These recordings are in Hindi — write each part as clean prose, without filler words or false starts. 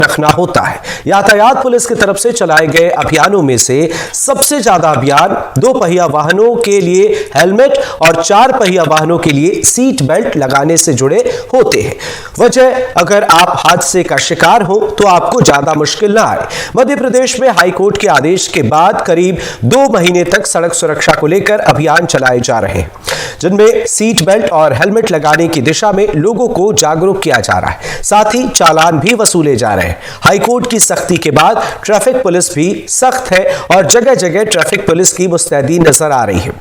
रखना होता है। यातायात पुलिस की तरफ से चलाए गए अभियानों में से सबसे ज्यादा अभियान 2 पहिया वाहनों के लिए हेलमेट और 4 पहिया वाहनों के लिए सीट बेल्ट लगाने से जुड़े होते हैं। वजह, अगर आप हादसे का शिकार हो तो आपको ज्यादा मुश्किल ना आए। मध्य प्रदेश में हाईकोर्ट के आदेश के बाद करीब 2 महीने तक सड़क सुरक्षा को लेकर अभियान चलाए जा रहे हैं, जिनमें सीट बेल्ट और हेलमेट लगाने की दिशा में लोगों को जागरूक किया जा रहा है। साथ ही चालान भी वसूले जा रहे हैं। हाईकोर्ट की सख्ती के बाद ट्रैफिक पुलिस भी सख्त है और जगह जगह ट्रैफिक पुलिस की मुस्तैदी नजर आ रही है।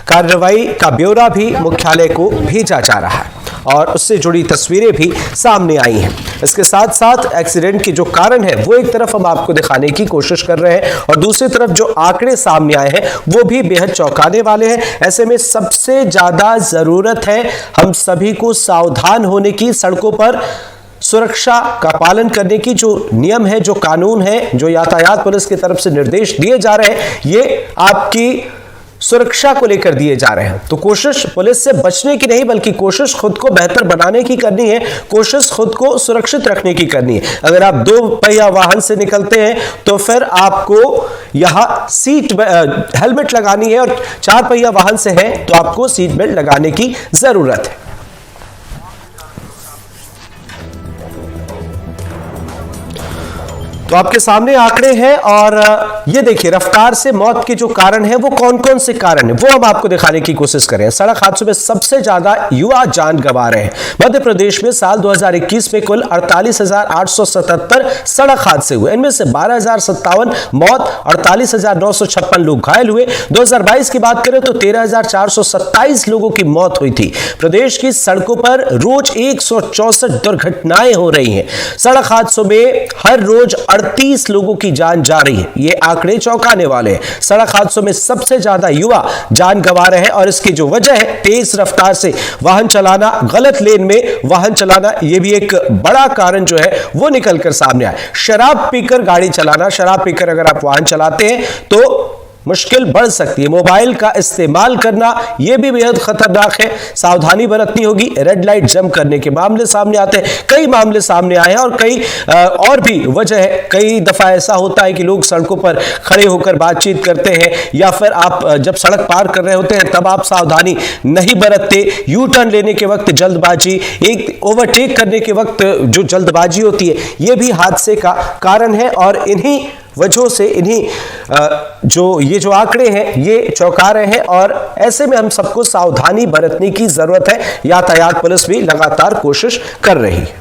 कार्रवाई का ब्यौरा भी मुख्यालय को भेजा जा रहा है और उससे जुड़ी तस्वीरें भी सामने आई हैं। इसके साथ साथ एक्सीडेंट के जो कारण है वो एक तरफ हम आपको दिखाने की कोशिश कर रहे हैं और दूसरी तरफ जो आंकड़े सामने आए हैं वो भी बेहद चौंकाने वाले हैं। ऐसे में सबसे ज्यादा जरूरत है हम सभी को सावधान होने की, सड़कों पर सुरक्षा का पालन करने की। जो नियम है, जो कानून है, जो यातायात पुलिस की तरफ से निर्देश दिए जा रहे हैं, ये आपकी सुरक्षा को लेकर दिए जा रहे हैं। तो कोशिश पुलिस से बचने की नहीं, बल्कि कोशिश खुद को बेहतर बनाने की करनी है, कोशिश खुद को सुरक्षित रखने की करनी है। अगर आप 2 पहिया वाहन से निकलते हैं तो फिर आपको यहां हेलमेट लगानी है और 4 पहिया वाहन से है तो आपको सीट बेल्ट लगाने की जरूरत है। तो आपके सामने आंकड़े हैं और ये देखिए रफ्तार से मौत के जो कारण है वो कौन कौन से कारण है वो हम आपको दिखाने की कोशिश करें। सड़क हादसों में सबसे ज्यादा युवा जान गंवा रहे हैं। मध्य प्रदेश में साल 2021 में कुल 48,877 सड़क हादसे हुए। इनमें से 12,057 मौत, 48,956 लोग घायल हुए। 2022 की बात करें तो 13,427 लोगों की मौत हुई थी। प्रदेश की सड़कों पर रोज 164 दुर्घटनाएं हो रही हैं। सड़क हादसों में हर रोज 38 लोगों की जान जा रही है। ये आंकड़े चौंकाने वाले हैं। सड़क हादसों में सबसे ज्यादा युवा जान गंवा रहे हैं और इसकी जो वजह है तेज रफ्तार से वाहन चलाना, गलत लेन में वाहन चलाना, ये भी एक बड़ा कारण जो है वो निकलकर सामने आया। शराब पीकर गाड़ी चलाना, शराब पीकर अगर आप वाहन चलाते हैं तो मुश्किल बढ़ सकती है। मोबाइल का इस्तेमाल करना यह भी बेहद खतरनाक है, सावधानी बरतनी होगी। रेड लाइट जंप करने के मामले सामने आते हैं, कई मामले सामने आए हैं और कई और भी वजह है। कई दफा ऐसा होता है कि लोग सड़कों पर खड़े होकर बातचीत करते हैं या फिर आप जब सड़क पार कर रहे होते हैं तब आप सावधानी नहीं बरतते। यू टर्न लेने के वक्त जल्दबाजी, एक ओवरटेक करने के वक्त जो जल्दबाजी होती है, यह भी हादसे का कारण है और इन्हीं वजहों से ये जो आंकड़े हैं ये चौंका रहे हैं और ऐसे में हम सबको सावधानी बरतने की जरूरत है। यातायात पुलिस भी लगातार कोशिश कर रही है।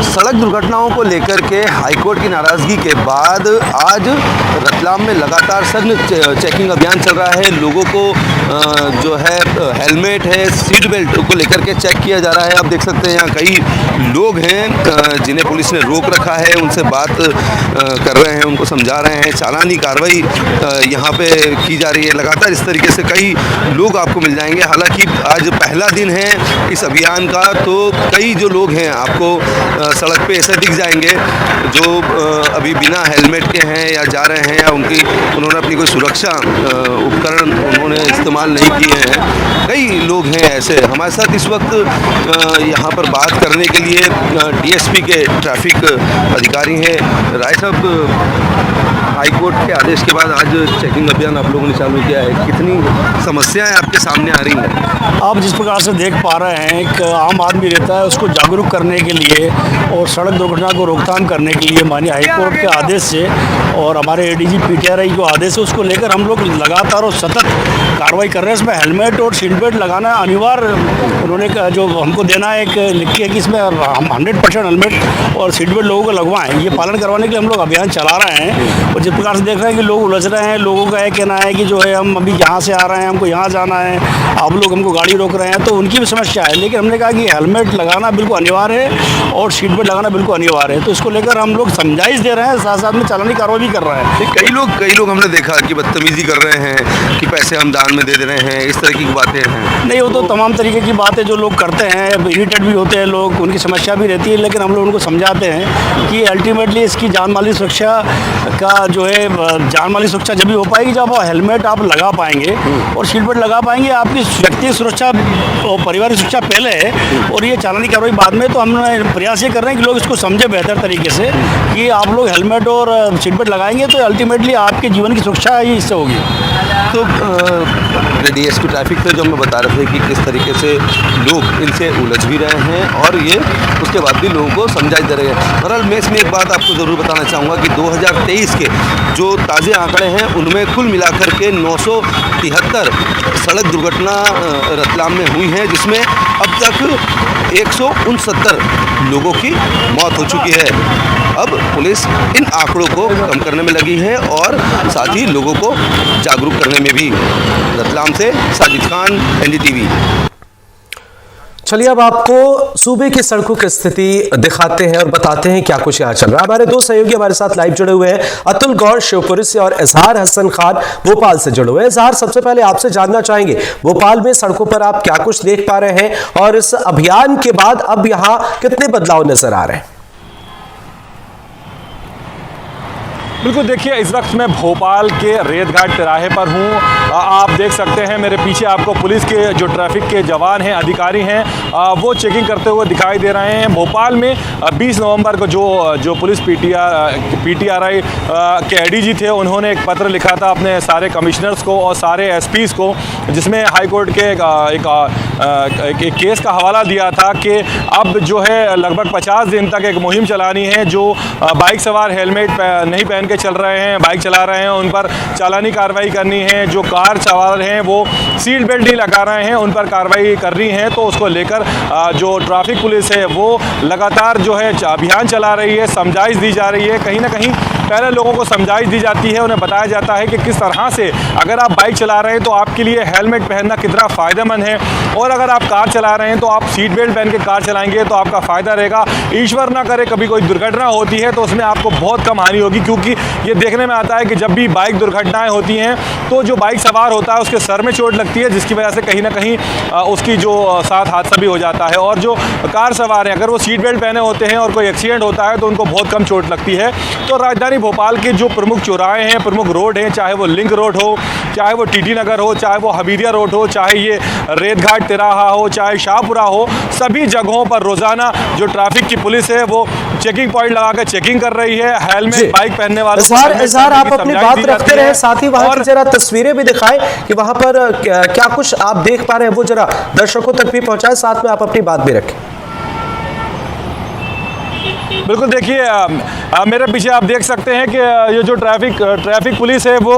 सड़क दुर्घटनाओं को लेकर के हाईकोर्ट की नाराजगी के बाद आज रतलाम में लगातार सघन चेकिंग अभियान चल रहा है। लोगों को जो है हेलमेट है, सीट बेल्ट को लेकर के चेक किया जा रहा है। आप देख सकते हैं यहाँ कई लोग हैं जिन्हें पुलिस ने रोक रखा है, उनसे बात कर रहे हैं, उनको समझा रहे हैं। चालानी कार्रवाई यहाँ पे की जा रही है। लगातार इस तरीके से कई लोग आपको मिल जाएंगे। हालांकि आज पहला दिन है इस अभियान का, तो कई जो लोग हैं आपको सड़क पे ऐसे दिख जाएंगे जो अभी बिना हेलमेट के हैं या जा रहे हैं या उन्होंने अपनी कोई सुरक्षा उपकरण उन्होंने इस्तेमाल नहीं किए हैं। कई लोग हैं ऐसे। हमारे साथ इस वक्त यहाँ पर बात करने के लिए डीएसपी के ट्रैफिक अधिकारी हैं। राय साहब, हाईकोर्ट के आदेश के बाद आज चेकिंग अभियान आप लोगों ने चालू किया है, कितनी समस्याएं आपके सामने आ रही हैं? आप जिस प्रकार से देख पा रहे हैं, एक आम आदमी रहता है, उसको जागरूक करने के लिए और सड़क दुर्घटना को रोकथाम करने के लिए माननीय हाईकोर्ट के आदेश से और हमारे एडीजी पीटीआरआई जो आदेश है उसको लेकर हम लोग लगातार और सतत कार्रवाई कर रहे हैं। इसमें हेलमेट और सीट बेल्ट लगाना अनिवार्य उन्होंने जो हमको देना है, एक लिख के कि इसमें हम 100% हेलमेट और सीट बेल्ट लोगों को लगवाएं। ये पालन करवाने के लिए हम लोग अभियान चला रहे हैं। और जिस प्रकार से देख रहे हैं कि लोग उलझ रहे हैं, लोगों का यह कहना है कि जो है हम अभी यहाँ से आ रहे हैं, हमको यहाँ जाना है, आप लोग हमको गाड़ी रोक रहे हैं, तो उनकी भी समस्या है। लेकिन हमने कहा कि हेलमेट लगाना बिल्कुल अनिवार्य है और सीट बेल्ट लगाना बिल्कुल अनिवार्य है। तो इसको लेकर हम लोग समझाइश दे रहे हैं, साथ साथ में चालानी कार्रवाई भी सभी कर रहा है। कई लोग हमने देखा कि बदतमीजी कर रहे हैं कि पैसे हम दान में दे रहे हैं, इस तरह की बातें हैं। नहीं, वो तो तमाम तरीके की बातें जो लोग करते हैं, इरिटेट भी होते हैं लोग, उनकी समस्या भी रहती है, लेकिन हम लोग उनको समझाते हैं कि अल्टीमेटली इसकी जान माली सुरक्षा का जो है, जान माली सुरक्षा जब भी हो पाएगी जब हेलमेट आप लगा पाएंगे और सीट बेल्ट लगा पाएंगे। आपकी व्यक्तिगत सुरक्षा और पारिवारिक सुरक्षा पहले है और ये चालानी कार्रवाई बाद में। तो हम प्रयास ये कर रहे हैं कि लोग इसको समझे बेहतर तरीके से कि आप लोग हेलमेट और सीट बेल्ट लगाएंगे तो अल्टीमेटली आपके जीवन की सुरक्षा ही इससे होगी। तो डीएसपी ट्रैफिक पे जो हमें बता रहे थे कि किस तरीके से लोग इनसे उलझ भी रहे हैं और ये उसके बाद भी लोगों को समझाई दे रहे हैं। बहरहाल मैं इसमें एक बात आपको ज़रूर बताना चाहूँगा कि 2023 के जो ताज़े आंकड़े हैं उनमें कुल मिलाकर के 973 सड़क दुर्घटना रतलाम में हुई हैं, जिसमें अब तक 169 लोगों की मौत हो चुकी है। अब पुलिस इन आंकड़ों को कम करने में लगी है और साथ ही लोगों को जागरूक करने में भी। रतलाम से साजिद खान, एनडीटीवी। चलिए अब आपको सूबे की सड़कों की स्थिति दिखाते हैं और बताते हैं क्या कुछ यहाँ चल रहा है। हमारे दो सहयोगी हमारे साथ लाइव जुड़े हुए हैं, अतुल गौर शिवपुरी से और इजहार हसन खान भोपाल से जुड़े हुए हैं। इजहार, सबसे पहले आपसे जानना चाहेंगे भोपाल में सड़कों पर आप क्या कुछ देख पा रहे हैं और इस अभियान के बाद अब यहाँ कितने बदलाव नजर आ रहे हैं? बिल्कुल, देखिए इस वक्त मैं भोपाल के रेतघाट तिराहे पर हूँ। आप देख सकते हैं मेरे पीछे आपको पुलिस के जो ट्रैफिक के जवान हैं, अधिकारी हैं, वो चेकिंग करते हुए दिखाई दे रहे हैं। भोपाल में 20 नवंबर को जो पुलिस पीटीआरआई के एडीजी थे, उन्होंने एक पत्र लिखा था अपने सारे कमिश्नर्स को और सारे एसपीज़ को, जिसमें हाई कोर्ट के एक केस का हवाला दिया था कि अब जो है लगभग 50 दिन तक एक मुहिम चलानी है। जो बाइक सवार हेलमेट नहीं पहन के चल रहे हैं, बाइक चला रहे हैं, उन पर चालानी कार्रवाई करनी है। जो कार सवार हैं वो सीट बेल्ट नहीं लगा रहे हैं, उन पर कार्रवाई कर रही है। तो उसको लेकर जो ट्रैफिक पुलिस है वो लगातार जो है अभियान चला रही है, समझाइश दी जा रही है। कहीं ना कहीं पहले लोगों को समझाइश दी जाती है, उन्हें बताया जाता है कि किस तरह से अगर आप बाइक चला रहे हैं तो आपके लिए हेलमेट पहनना कितना फ़ायदेमंद है, और अगर आप कार चला रहे हैं तो आप सीट बेल्ट पहन के कार चलाएंगे तो आपका फ़ायदा रहेगा। ईश्वर ना करे कभी कोई दुर्घटना होती है तो उसमें आपको बहुत कम हानि होगी, क्योंकि ये देखने में आता है कि जब भी बाइक दुर्घटनाएं होती हैं तो जो बाइक सवार होता है उसके सर में चोट लगती है, जिसकी वजह से कहीं ना कहीं उसकी जो साथ हादसा भी हो जाता है। और जो कार सवार हैं अगर वो सीट बेल्ट पहने होते हैं और कोई एक्सीडेंट होता है तो उनको बहुत कम चोट लगती है। तो राजधानी भोपाल के जो प्रमुख चौराहे हैं, प्रमुख रोड हैं, चाहे वो लिंक रोड हो, चाहे वो टीटी नगर हो, चाहे वो हमीदिया रोड हो, चाहे ये रेतघाट तिराहा हो, चाहे शाहपुरा हो, सभी जगहों पर रोजाना जो ट्रैफिक की पुलिस है वो चेकिंग पॉइंट लगा कर चेकिंग कर रही है। हेलमेट बाइक पहनने वाले इजहार आप अपनी बात रखते रहे, साथ ही वहां की जरा तस्वीरें भी दिखाएं कि वहां पर क्या कुछ आप देख पा रहे हैं, वो जरा दर्शकों तक भी पहुंचाएं, साथ में आप अपनी बात भी रखें। बिल्कुल, देखिए मेरे पीछे आप देख सकते हैं कि ये जो ट्रैफिक पुलिस है वो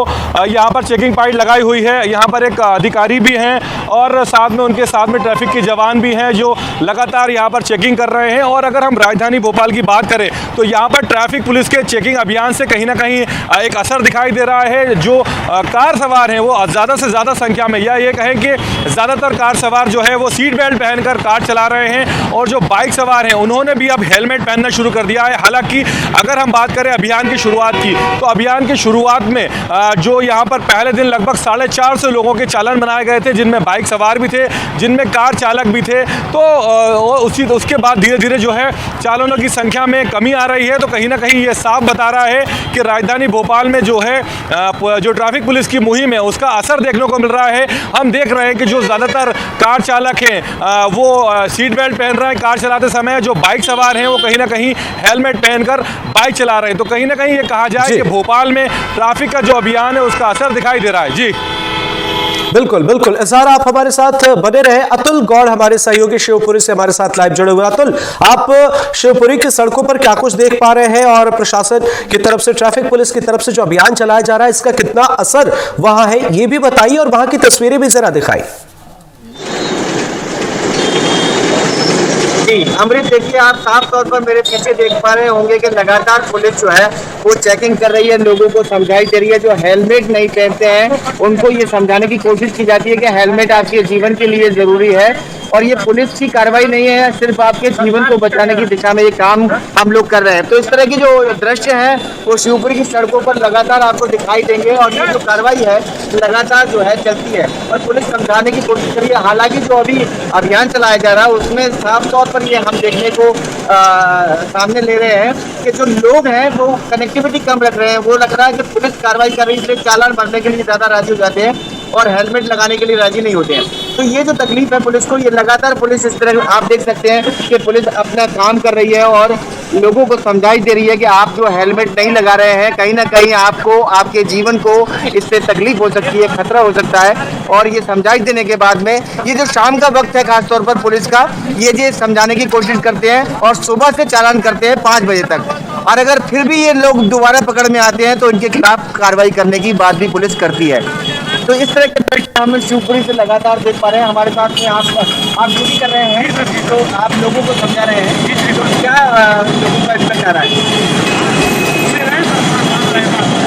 यहाँ पर चेकिंग पॉइंट लगाई हुई है। यहाँ पर एक अधिकारी भी हैं और साथ में उनके साथ में ट्रैफिक के जवान भी हैं जो लगातार यहाँ पर चेकिंग कर रहे हैं। और अगर हम राजधानी भोपाल की बात करें तो यहाँ पर ट्रैफिक पुलिस के चेकिंग अभियान से कहीं ना कहीं एक असर दिखाई दे रहा है। जो कार सवार हैं वो ज़्यादा से ज़्यादा संख्या में, या ये कहें कि ज़्यादातर कार सवार जो है वो सीट बेल्ट पहनकर कार चला रहे हैं, और जो बाइक सवार हैं उन्होंने भी अब हेलमेट पहनना शुरू कर दिया है। हालांकि अगर हम बात करें अभियान की शुरुआत की तो अभियान की शुरुआत में जो यहाँ पर पहले दिन लगभग 450 लोगों के चालान बनाए गए थे, जिनमें बाइक सवार भी थे, जिनमें कार चालक भी थे। तो उसके बाद धीरे धीरे जो है चालानों की संख्या में कमी आ रही है। तो कहीं ना कहीं ये साफ बता रहा है कि राजधानी भोपाल में जो है जो ट्रैफिक पुलिस की मुहिम है उसका असर देखने को मिल रहा है। हम देख रहे हैं कि जो ज़्यादातर कार चालक हैं वो सीट बेल्ट पहन रहे हैं कार चलाते समय, जो बाइक सवार हैं वो कहीं ना कहीं हेलमेट पहनकर बाइक चला रहे हैं। तो कहीं ना कहीं ये कहा जाए कि भोपाल में ट्रैफिक का जो अभियान है उसका असर दिखाई दे रहा है। जी बिल्कुल बिल्कुल, इजहार आप हमारे साथ बने रहे। अतुल गौड़ हमारे सहयोगी शिवपुरी से हमारे साथ लाइव जुड़े हुए। अतुल, आप शिवपुरी की सड़कों पर क्या कुछ देख पा रहे हैं और प्रशासन की तरफ से, ट्रैफिक पुलिस की तरफ से जो अभियान चलाया जा रहा है इसका कितना असर वहां है, ये भी बताइए और वहां की तस्वीरें भी जरा दिखाई। जी अमृत, देखिए आप साफ तौर पर मेरे पीछे देख पा रहे होंगे कि लगातार पुलिस जो है वो चेकिंग कर रही है, लोगों को समझाई दे रही है। जो हेलमेट नहीं पहनते हैं उनको ये समझाने की कोशिश की जाती है कि हेलमेट आपके जीवन के लिए जरूरी है। और ये पुलिस की कार्रवाई नहीं है, सिर्फ आपके जीवन को बचाने की दिशा में ये काम हम लोग कर रहे हैं। तो इस तरह की जो दृश्य है वो शिवपुरी की सड़कों पर लगातार आपको दिखाई देंगे और ये जो कार्रवाई है लगातार जो है चलती है और पुलिस समझाने की कोशिश करी है। हालांकि जो अभी अभियान चलाया जा रहा है उसमें साफ तौर पर ये हम देखने को सामने ले रहे हैं कि जो लोग हैं वो कनेक्टिविटी कम रख रहे हैं। वो लग रहा है कि पुलिस कार्रवाई कर रही है इसलिए चालान भरने के लिए ज़्यादा राजी हो जाते हैं और हेलमेट लगाने के लिए राजी नहीं होते हैं। तो ये जो तकलीफ है पुलिस को, ये लगातार पुलिस इस तरह आप देख सकते हैं कि पुलिस अपना काम कर रही है और लोगों को समझाई दे रही है कि आप जो हेलमेट नहीं लगा रहे हैं कहीं ना कहीं आपको आपके जीवन को इससे तकलीफ हो सकती है, खतरा हो सकता है। और ये समझाई देने के बाद में ये जो शाम का वक्त है खासतौर पर पुलिस का, ये समझाने की कोशिश करते हैं और सुबह से चालान करते हैं 5 बजे तक। और अगर फिर भी ये लोग दोबारा पकड़ में आते हैं तो इनके खिलाफ कार्रवाई करने की बात भी पुलिस करती है। तो इस तरह के दृश्य हम शिवपुरी से लगातार देख पा रहे हैं। हमारे साथ में आप ड्यूटी कर रहे हैं तो आप लोगों को समझा रहे हैं, तो क्या लोगों का इतना आ रहा है?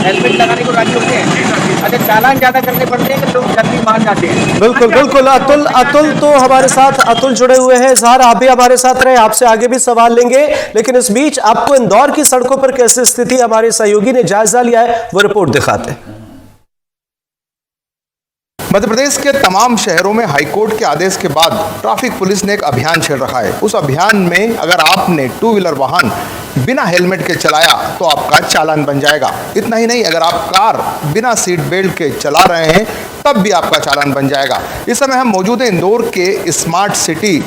हेलमेट लगाने को राजी होते हैं? अच्छा, चालान ज्यादा करने पड़ते हैं कि लोग जल्दी मान जाते हैं? बिल्कुल बिल्कुल। अतुल तो हमारे साथ अतुल जुड़े हुए हैं। इजहार, आप भी हमारे साथ रहे, आपसे आगे भी सवाल लेंगे, लेकिन इस बीच आपको इंदौर की सड़कों पर कैसी स्थिति हमारे सहयोगी ने जायजा लिया है वो रिपोर्ट दिखाते हैं। मध्य प्रदेश के तमाम शहरों में हाईकोर्ट के आदेश के बाद ट्रैफिक पुलिस ने एक अभियान छेड़ रखा है। उस अभियान में अगर आपने 2 व्हीलर वाहन बिना हेलमेट के चलाया तो आपका चालान बन जाएगा। इतना ही नहीं, अगर आप कार बिना सीट बेल्ट के चला रहे हैं तब भी आपका चालान बन जाएगा। इस समय हम मौजूद हैं इंदौर के smart city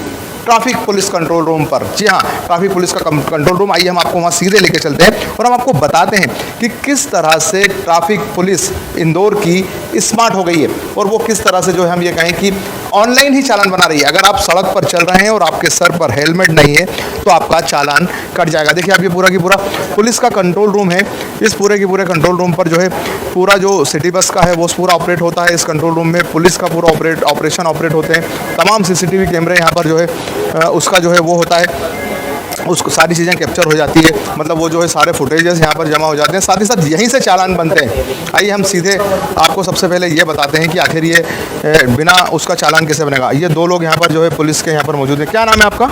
traffic police control room पर। जी हाँ, ट्रैफिक पुलिस का कंट्रोल रूम। आइए हम आपको वहाँ सीधे लेके चलते हैं और हम आपको बताते हैं कि किस तरह से ट्रैफिक पुलिस इंदौर की स्मार्ट हो गई है और वो किस तरह से जो है हम ये कहें कि ऑनलाइन ही चालान बना रही है। अगर आप सड़क पर चल रहे हैं और आपके सर पर हेलमेट नहीं है तो आपका चालान कट जाएगा। देखिए, आप ये पूरा की पूरा पुलिस का कंट्रोल रूम है। इस पूरे की पूरे कंट्रोल रूम पर जो है पूरा जो सिटी बस का है वो पूरा ऑपरेट होता है। इस कंट्रोल रूम में पुलिस का पूरा ऑपरेशन ऑपरेट होते हैं। तमाम CCTV कैमरे यहाँ पर जो है उसका जो है वो होता है, उसको सारी चीज़ें कैप्चर हो जाती है। मतलब वो जो है सारे फुटेजेस यहाँ पर जमा हो जाते हैं, साथ ही साथ यहीं से चालान बनते हैं। आइए हम सीधे आपको सबसे पहले ये बताते हैं कि आखिर ये बिना उसका चालान कैसे बनेगा। ये 2 लोग यहाँ पर जो है पुलिस के यहाँ पर मौजूद हैं। क्या नाम है आपका?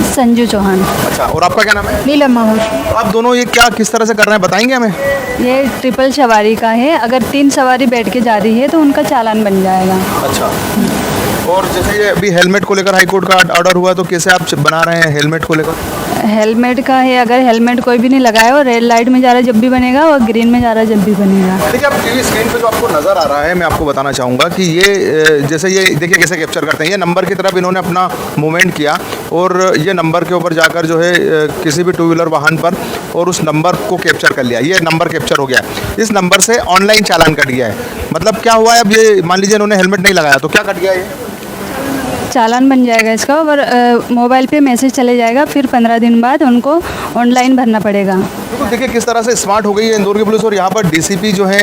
संजू चौहान। अच्छा, और आपका क्या नाम है? नीलम माहौल। आप दोनों ये क्या किस तरह से कर रहे हैं बताएंगे हमें? ये ट्रिपल सवारी का है, अगर 3 सवारी बैठ के जा रही है तो उनका चालान बन जाएगा। अच्छा, और जैसे ये अभी हेलमेट को लेकर हाईकोर्ट का ऑर्डर हुआ तो कैसे आप बना रहे हैं हेलमेट को लेकर? हेलमेट का है, अगर हेलमेट कोई भी नहीं लगाया और रेड लाइट में जा रहा है जब भी बनेगा और ग्रीन में जा रहा है जब भी बनेगा। देखिए, आप टीवी स्क्रीन पे जो आपको नज़र आ रहा है, मैं आपको बताना चाहूँगा कि ये जैसे ये देखिए कैसे कैप्चर करते हैं। ये नंबर की तरफ इन्होंने अपना मूवमेंट किया और ये नंबर के ऊपर जाकर जो है किसी भी 2 व्हीलर वाहन पर और उस नंबर को कैप्चर कर लिया। ये नंबर कैप्चर हो गया, इस नंबर से ऑनलाइन चालान कट गया है। मतलब क्या हुआ है, अब ये मान लीजिए इन्होंने हेलमेट नहीं लगाया तो क्या कट गया ये? चालान बन जाएगा इसका और मोबाइल पे मैसेज चले जाएगा, फिर 15 दिन बाद उनको ऑनलाइन भरना पड़ेगा। तो देखिए किस तरह से स्मार्ट हो गई है इंदौर की पुलिस। और यहाँ पर DCP जो है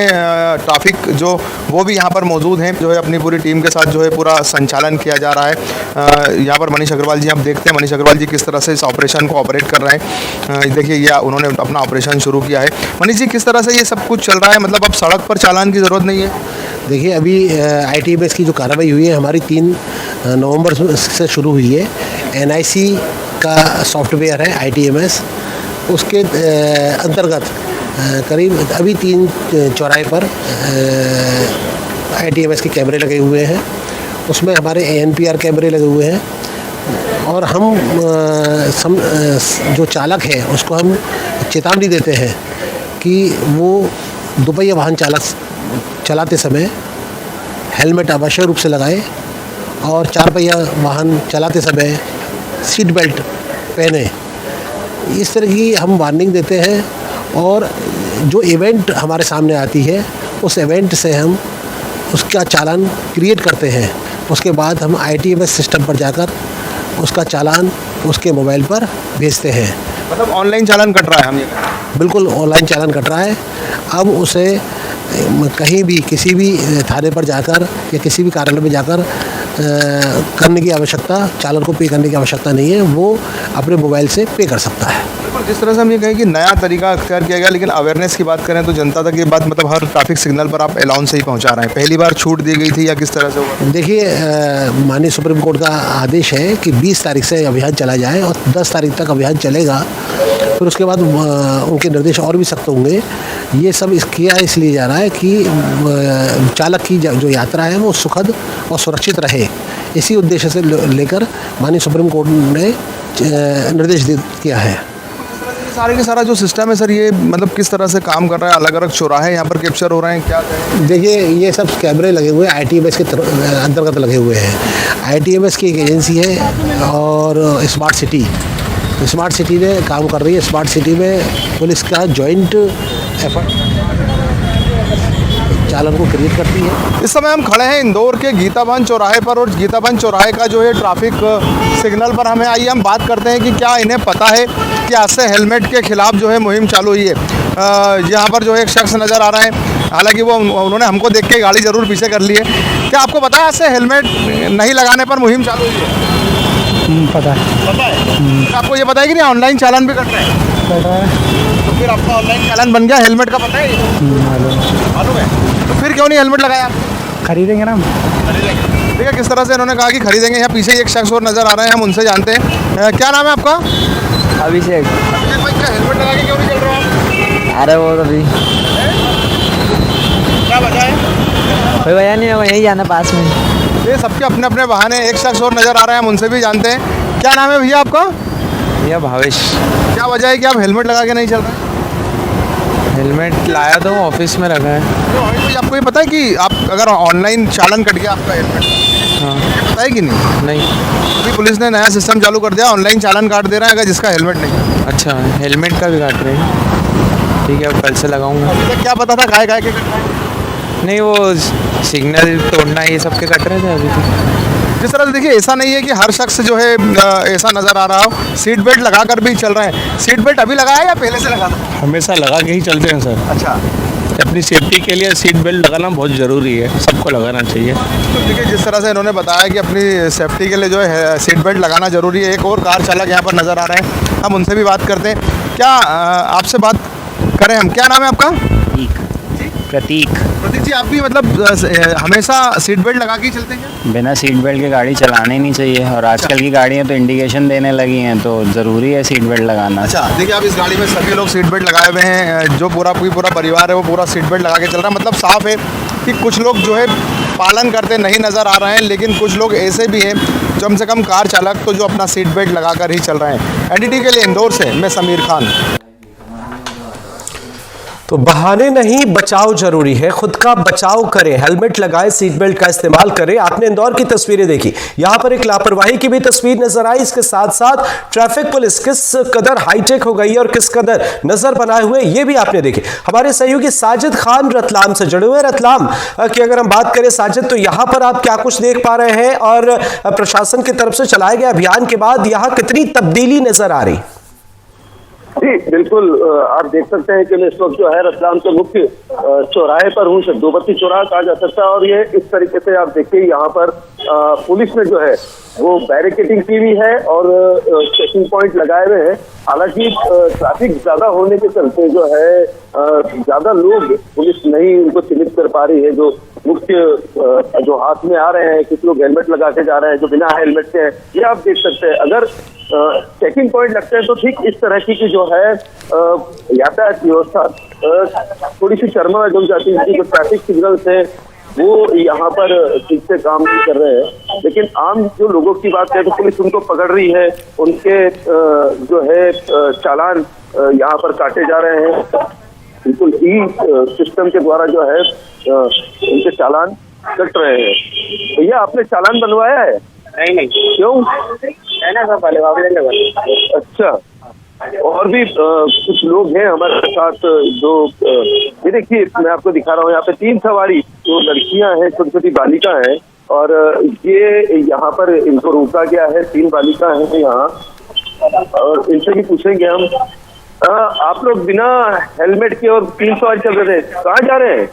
ट्रैफिक जो वो भी यहाँ पर मौजूद हैं, जो है अपनी पूरी टीम के साथ जो है पूरा संचालन किया जा रहा है। यहाँ पर मनीष अग्रवाल जी, आप देखते हैं मनीष अग्रवाल जी किस तरह से इस ऑपरेशन को ऑपरेट कर रहे हैं। देखिए ये उन्होंने अपना ऑपरेशन शुरू किया है। मनीष जी, किस तरह से ये सब कुछ चल रहा है? मतलब अब सड़क पर चालान की ज़रूरत नहीं है। देखिए, अभी ITMS की जो कार्रवाई हुई है हमारी 3 नवंबर से शुरू हुई है। NIC का सॉफ्टवेयर है ITMS, उसके अंतर्गत करीब अभी 3 चौराहे पर ITMS के कैमरे लगे हुए हैं। उसमें हमारे ANPR कैमरे लगे हुए हैं और हम जो चालक है उसको हम चेतावनी देते हैं कि वो दोपहिया वाहन चलाते समय हेलमेट अवश्य रूप से लगाए और 4 पहिया वाहन चलाते समय सीट बेल्ट पहने। इस तरह की हम वार्निंग देते हैं और जो इवेंट हमारे सामने आती है उस इवेंट से हम उसका चालान क्रिएट करते हैं। उसके बाद हम ITMS सिस्टम पर जाकर उसका चालान उसके मोबाइल पर भेजते हैं। मतलब ऑनलाइन चालान कट रहा है? हम ये बिल्कुल ऑनलाइन चालान कट रहा है। अब उसे कहीं भी किसी भी थाने पर जाकर या किसी भी कार्यालय में जाकर करने की आवश्यकता, चालन को पे करने की आवश्यकता नहीं है, वो अपने मोबाइल से पे कर सकता है। बिल्कुल, जिस तरह से हम ये कहें कि नया तरीका अख्तियार किया गया, लेकिन अवेयरनेस की बात करें तो जनता तक ये बात मतलब हर ट्रैफिक सिग्नल पर आप अलाउंस से ही पहुंचा रहे हैं। पहली बार छूट दी गई थी या किस तरह से हुआ? देखिए, माननीय सुप्रीम कोर्ट का आदेश है कि 20 तारीख से अभियान चला जाए और 10 तारीख तक अभियान चलेगा। फिर उसके बाद उनके निर्देश और भी सख्त होंगे। ये सब किया इसलिए जा रहा है कि चालक की जो यात्रा है वो सुखद और सुरक्षित रहे। इसी उद्देश्य से लेकर माननीय सुप्रीम कोर्ट ने निर्देश किया है। सारे के सारा जो सिस्टम है सर, ये मतलब किस तरह से काम कर रहा है? अलग अलग चौराहे यहाँ पर कैप्चर हो रहे हैं, क्या कहें? देखिए, ये सब कैमरे लगे हुए हैं, ITMS के अंतर्गत लगे हुए हैं। ITMS की एक एजेंसी है और स्मार्ट सिटी ने काम कर रही है। स्मार्ट सिटी में पुलिस का जॉइंट एफर्ट चालन को क्रिएट करती है। इस समय हम खड़े हैं इंदौर के गीताबंद चौराहे पर, और गीताबंद चौराहे का जो है ट्रैफिक सिग्नल पर हमें आइए हम बात करते हैं कि क्या इन्हें पता है कि आज से हेलमेट के खिलाफ जो है मुहिम चालू हुई है। यहाँ पर जो है एक शख्स नज़र आ रहा है, हालांकि वो उन्होंने हमको देख के गाड़ी ज़रूर पीछे कर ली है। क्या आपको पता है आज से हेलमेट नहीं लगाने पर मुहिम चालू हुई है? पता है। आपको ये पता है कि नहीं ऑनलाइन चालान भी कट रहा है? पता है। तो फिर आपका ऑनलाइन चालान बन गया, हेलमेट का पता है? मालूम है। तो फिर क्यों नहीं हेलमेट लगाया? खरीदेंगे ना। ठीक है, किस तरह से इन्होंने कहा कि खरीदेंगे। यहाँ पीछे एक शख्स और नज़र आ रहे हैं, हम उनसे जानते हैं। क्या नाम है आपका? अभिषेक। भाई, क्या हेलमेट लगा के क्यों नहीं चल रहा आप? अरे वो अभी क्या वजह है? कोई वजह नहीं है, यहीं जाना पास में। ये सबके अपने अपने बहाने। एक शख्स और नज़र आ रहे हैं, हम उनसे भी जानते हैं। क्या नाम है भैया आपका? भैया भावेश। क्या वजह है कि आप हेलमेट लगा के नहीं चल रहे? हेलमेट लाया तो ऑफिस में रखा है। तो आपको ये पता है कि आप अगर ऑनलाइन चालान कट गया आपका हेलमेट, हाँ। पता है कि नहीं? नहीं। अभी पुलिस ने नया सिस्टम चालू कर दिया, ऑनलाइन चालान काट दे रहा है अगर जिसका हेलमेट नहीं है। अच्छा, हेलमेट का भी काट रहे हैं। ठीक है, अब कल से लगाऊंगा। अभी तक क्या पता था काय के कट रहा है? नहीं, वो सिग्नल तोड़ना ये सब के कट रहे थे अभी तक। जिस तरह से देखिए, ऐसा नहीं है कि हर शख्स जो है ऐसा नज़र आ रहा हो। सीट बेल्ट लगा कर भी चल रहे हैं। सीट बेल्ट अभी लगाया या पहले से लगा था? हमेशा लगा के ही चलते हैं सर। अच्छा, अपनी सेफ्टी के लिए सीट बेल्ट लगाना बहुत ज़रूरी है, सबको लगाना चाहिए। तो देखिए, जिस तरह से इन्होंने बताया कि अपनी सेफ्टी के लिए जो है सीट बेल्ट लगाना ज़रूरी है। एक और कार चालक यहाँ पर नज़र आ रहे हैं, हम उनसे भी बात करते हैं। क्या आपसे बात करें हम? क्या नाम है आपका? प्रतीक। प्रतीक जी, आप भी मतलब हमेशा सीट बेल्ट लगा के ही चलते हैं? बिना सीट बेल्ट के गाड़ी चलानी ही नहीं चाहिए, और आजकल की गाड़ियाँ तो इंडिकेशन देने लगी हैं, तो ज़रूरी है सीट बेल्ट लगाना। अच्छा, देखिए, आप इस गाड़ी में सभी लोग सीट बेल्ट लगाए हुए हैं। जो पूरा परिवार है वो पूरा सीट बेल्ट लगा के चल रहा है। मतलब साफ है कि कुछ लोग जो है पालन करते नहीं नज़र आ रहे हैं, लेकिन कुछ लोग ऐसे भी हैं जो कम से कम कार चालक तो जो अपना सीट बेल्ट लगा कर ही चल रहे हैं। NDT के लिए इंदौर से मैं समीर खान। तो बहाने नहीं, बचाव जरूरी है। खुद का बचाव करें, हेलमेट लगाएं, सीट बेल्ट का इस्तेमाल करें। आपने इंदौर की तस्वीरें देखी, यहां पर एक लापरवाही की भी तस्वीर नजर आई। इसके साथ साथ ट्रैफिक पुलिस किस कदर हाईटेक हो गई है और किस कदर नजर बनाए हुए, ये भी आपने देखी। हमारे सहयोगी साजिद खान रतलाम से जुड़े हुए। रतलाम की अगर हम बात करें साजिद, तो यहां पर आप क्या कुछ देख पा रहे हैं, और प्रशासन की तरफ से चलाए गए अभियान के बाद यहां कितनी तब्दीली नजर आ रही? जी बिल्कुल, आप देख सकते हैं कि मैं इस वक्त जो है रतलाम के मुख्य चौराहे पर हूँ, शब्दोपति चौराहा कहा जा सकता है। और ये इस तरीके से आप देखिए, यहाँ पर पुलिस ने जो है वो बैरिकेडिंग की हुई है और चेकिंग पॉइंट लगाए हुए हैं। हालांकि ट्रैफिक ज्यादा होने के चलते जो है ज्यादा लोग पुलिस नहीं उनको चिन्हित कर पा रही है। जो मुख्य जो हाथ में आ रहे हैं, कुछ लोग हेलमेट लगा के जा रहे हैं, जो बिना हेलमेट के हैं, ये आप देख सकते हैं। अगर चेकिंग पॉइंट लगते हैं तो ठीक इस तरह की जो है यातायात व्यवस्था थोड़ी सी शर्मा जम जाती है। जो ट्रैफिक सिग्नल्स हैं वो यहाँ पर ठीक से काम नहीं कर रहे हैं। लेकिन आम जो लोगों की बात है तो पुलिस उनको पकड़ रही है, उनके जो है चालान यहाँ पर काटे जा रहे हैं। बिल्कुल सिस्टम के द्वारा जो है उनके चालान कट रहे हैं। भैया, आपने चालान बनवाया है? नहीं। क्यों? है ना सब पहले। अच्छा, और भी कुछ लोग हैं हमारे साथ जो ये देखिए, मैं आपको दिखा रहा हूँ, यहाँ पे 3 सवारी जो लड़कियां हैं, छोटी छोटी बालिका हैं, और ये यहाँ पर इनको रोका गया है। 3 बालिका हैं यहाँ, और इनसे भी पूछेंगे हम आप लोग बिना हेलमेट के और 3 सवारी चल रहे थे, कहाँ जा रहे हैं?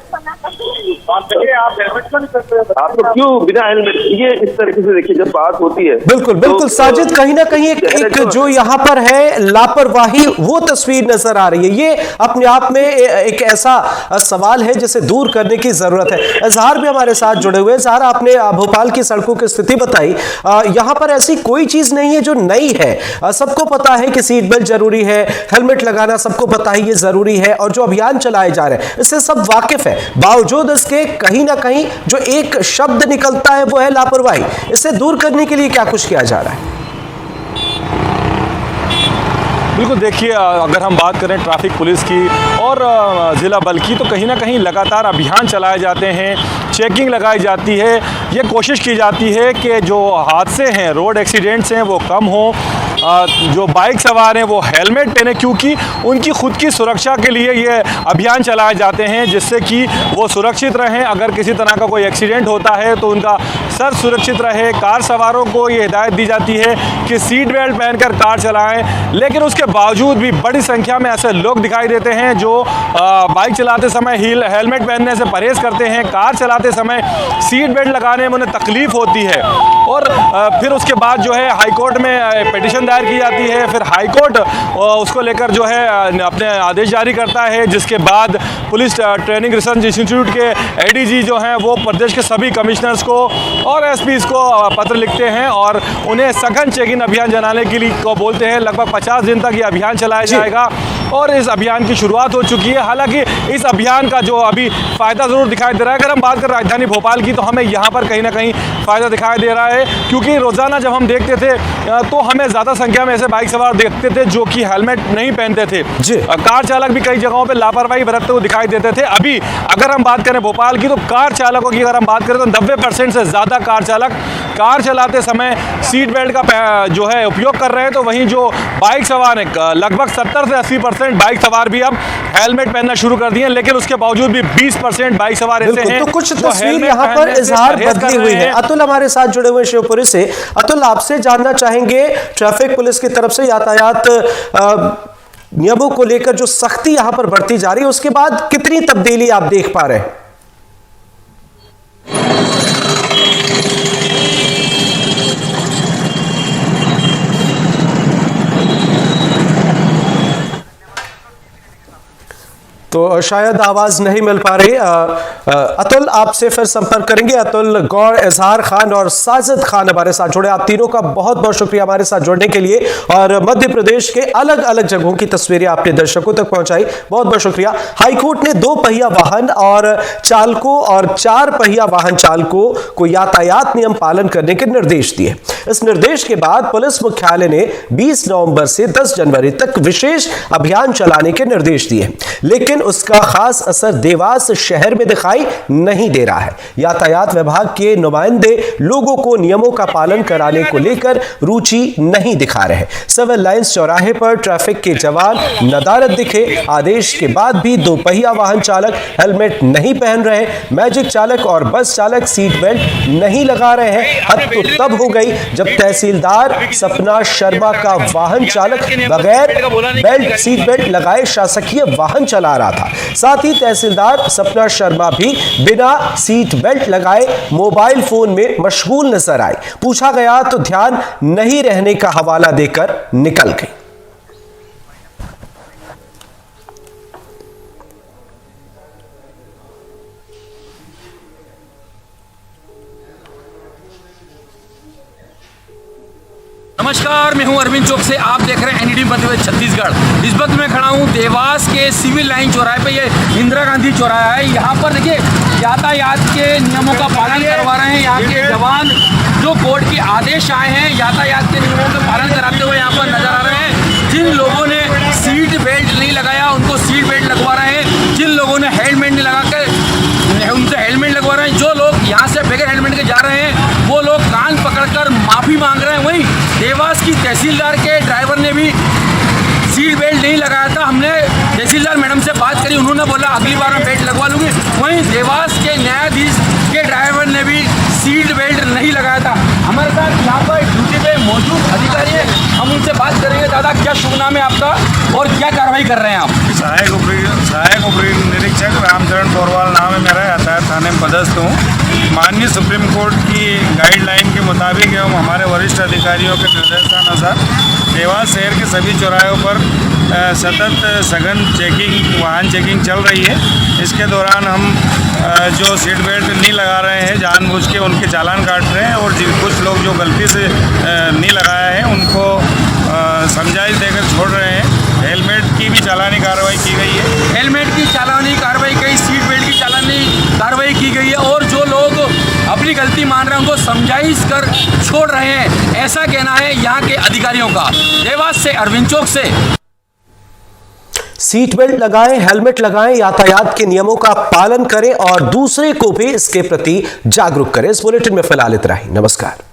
आप लोग क्यों बिना हेलमेट? ये इस तरीके से देखिए जब बात होती है। बिल्कुल बिल्कुल साजिद, कहीं ना कहीं एक जो यहाँ पर है लापरवाही वो तस्वीर नजर आ रही है। ये अपने आप में एक ऐसा सवाल है जिसे दूर करने की जरूरत है। इजहार भी हमारे साथ जुड़े हुए। इजहार, आपने भोपाल की सड़कों की स्थिति बताई। यहाँ पर ऐसी कोई चीज नहीं है जो नई है। सबको पता है कि सीट बेल्ट जरूरी है, हेलमेट लगाना सबको पता है ये जरूरी है, और जो अभियान चलाए जा रहे हैं इससे सब वाकिफ है। बावजूद इसके कहीं ना कहीं जो एक शब्द निकलता है वो है लापरवाही। इसे दूर करने के लिए क्या कुछ किया जा रहा है? बिल्कुल, देखिए अगर हम बात करें ट्रैफिक पुलिस की और ज़िला बल की, तो कहीं ना कहीं लगातार अभियान चलाए जाते हैं, चेकिंग लगाई जाती है। ये कोशिश की जाती है कि जो हादसे हैं, रोड एक्सीडेंट्स हैं वो कम हों, जो बाइक सवार हैं वो हेलमेट पहने, क्योंकि उनकी खुद की सुरक्षा के लिए ये अभियान चलाए जाते हैं जिससे कि वो सुरक्षित रहें। अगर किसी तरह का कोई एक्सीडेंट होता है तो उनका सर सुरक्षित रहे। कार सवारों को ये हिदायत दी जाती है कि सीट बेल्ट पहनकर कार चलाएं, लेकिन उसके बावजूद भी बड़ी संख्या में ऐसे लोग दिखाई देते हैं जो बाइक चलाते समय हेलमेट पहनने से परहेज करते हैं, कार चलाते समय सीट बेल्ट लगाने में उन्हें तकलीफ होती है, और फिर उसके बाद जो है हाईकोर्ट में पिटीशन दायर की जाती है। फिर हाईकोर्ट उसको लेकर जो है अपने आदेश जारी करता है, जिसके बाद पुलिस ट्रेनिंग रिसर्च इंस्टीट्यूट के एडीजी जो हैं वो प्रदेश के सभी कमिश्नर्स को और एसपीज को पत्र लिखते हैं और उन्हें सघन चेकिंग अभियान चलाने के लिए को बोलते हैं। लगभग 50 दिन तक ये अभियान चलाया जाएगा और इस अभियान की शुरुआत हो चुकी है। हालांकि इस अभियान का जो अभी फ़ायदा ज़रूर दिखाई दे रहा है। अगर हम बात करें राजधानी भोपाल की, तो हमें यहाँ पर कहीं ना कहीं फ़ायदा दिखाई दे रहा है, क्योंकि रोज़ाना जब हम देखते थे तो हमें ज़्यादा संख्या में ऐसे बाइक सवार देखते थे जो कि हेलमेट नहीं पहनते थे। कार चालक भी कई जगहों पर लापरवाही बरतते हुए दिखाई देते थे। अभी अगर हम बात करें भोपाल की, तो कार चालकों की अगर हम बात करें तो 90% से ज़्यादा कार चालक कार चलाते समय सीट बेल्ट का जो है उपयोग कर रहे हैं। तो वहीं जो बाइक सवार हैं, लगभग 70 से 80% बाइक सवार भी अब हेलमेट पहनना शुरू कर दिए हैं, लेकिन उसके बावजूद भी 20% बाइक सवार ऐसे हैं। तो कुछ तस्वीर यहाँ पर इजहार बदली हुई है। अतुल हमारे साथ जुड़े हुए शिवपुरी से। अतुल, आपसे जानना चाहेंगे ट्रैफिक पुलिस की तरफ से यातायात नियमों को लेकर जो सख्ती यहाँ पर बढ़ती जा रही है, उसके बाद कितनी तब्दीली आप देख पा रहे हैं? तो शायद आवाज नहीं मिल पा रही। अतुल, आपसे फिर संपर्क करेंगे। अतुल गौर, इजहार खान और साजिद खान हमारे साथ जुड़े। आप तीनों का बहुत बहुत शुक्रिया हमारे साथ जुड़ने के लिए, और मध्य प्रदेश के अलग अलग जगहों की तस्वीरें आपने दर्शकों तक पहुंचाई। बहुत बहुत शुक्रिया। हाईकोर्ट ने 2 पहिया वाहन और चालकों और 4 पहिया वाहन चालकों को यातायात नियम पालन करने के निर्देश दिए। इस निर्देश के बाद पुलिस मुख्यालय ने 20 नवंबर से 10 जनवरी तक विशेष अभियान चलाने के निर्देश दिए, लेकिन उसका खास असर देवास शहर में दिखाई नहीं दे रहा है। यातायात विभाग के नुमाइंदे लोगों को नियमों का पालन कराने को लेकर रुचि नहीं दिखा रहे। सिविल लाइंस चौराहे पर ट्रैफिक के जवान नदारद दिखे। आदेश के बाद भी 2 पहिया वाहन चालक हेलमेट नहीं पहन रहे। मैजिक चालक और बस चालक सीट बेल्ट नहीं लगा रहे हैं। हद तो तब हो गई जब तहसीलदार सपना शर्मा का वाहन चालक बगैर सीट बेल्ट लगाए शासकीय वाहन चला रहा था। साथ ही तहसीलदार सपना शर्मा भी बिना सीट बेल्ट लगाए मोबाइल फोन में मशगूल नजर आए। पूछा गया तो ध्यान नहीं रहने का हवाला देकर निकल गई। नमस्कार, मैं हूं अरविंद चौक से। आप देख रहे हैं एनडीटीवी मध्य प्रदेश छत्तीसगढ़। इस वक्त मैं खड़ा हूं देवास के सिविल लाइन चौराहे पे। ये इंदिरा गांधी चौराहा है। यहाँ पर देखिए यातायात के नियमों का पालन करवा रहे हैं यहाँ के जवान, जो कोर्ट के आदेश आए हैं यातायात के नियमों का पालन कराते हुए यहाँ पर नजर आ रहे हैं। जिन लोगों ने सीट बेल्ट नहीं लगाया उनको सीट बेल्ट लगवा रहे हैं। जिन लोगों ने हेलमेट नहीं लगा कर उनसे हेलमेट लगवा रहे हैं। जो लोग यहाँ से बगैर हेलमेट के जा रहे हैं वो लोग कान पकड़कर माफ़ी मांग रहे हैं। वहीं देवास की तहसीलदार के ड्राइवर ने भी सीट बेल्ट नहीं लगाया था। हमने तहसीलदार मैडम से बात करी, उन्होंने बोला अगली बार मैं बेल्ट लगवा लूँगी। वहीं देवास के न्यायाधीश के ड्राइवर ने भी सीट बेल्ट नहीं लगाया था। हमारे साथ यहाँ पर ड्यूटी पे मौजूद अधिकारी है, हम इनसे बात करेंगे। दादा, क्या शुभ नाम है आपका और क्या कार्रवाई कर रहे हैं आप? सहायक उपरी निरीक्षक रामचरण पोरवाल नाम है मेरा, यातायात थाने में पदस्थ हूँ। माननीय सुप्रीम कोर्ट की गाइडलाइन के मुताबिक एवं हमारे वरिष्ठ अधिकारियों के निर्देशानुसार देवास शहर के सभी चौराहों पर सतत सघन वाहन चेकिंग चल रही है। इसके दौरान हम जो सीट बेल्ट नहीं लगा रहे हैं जानबूझ के उनके चालान काट रहे हैं, और कुछ लोग जो गलती से नहीं लगाया है उनको समझाइश देकर छोड़ रहे हैं। हेलमेट की भी चालानी कार्रवाई की गई है। हेलमेट की चालानी कार्रवाई की, सीट बेल्ट की चालानी कार्रवाई की गई है, और जो लोग अपनी गलती मान रहे हैं उनको समझाइश कर छोड़ रहे हैं, ऐसा कहना है यहाँ के अधिकारियों का। देवास से अरविंद चौक से। सीट बेल्ट लगाएं, हेलमेट लगाएं, यातायात के नियमों का पालन करें और दूसरे को भी इसके प्रति जागरूक करें। इस बुलेटिन में फिलहाल इतना ही। नमस्कार।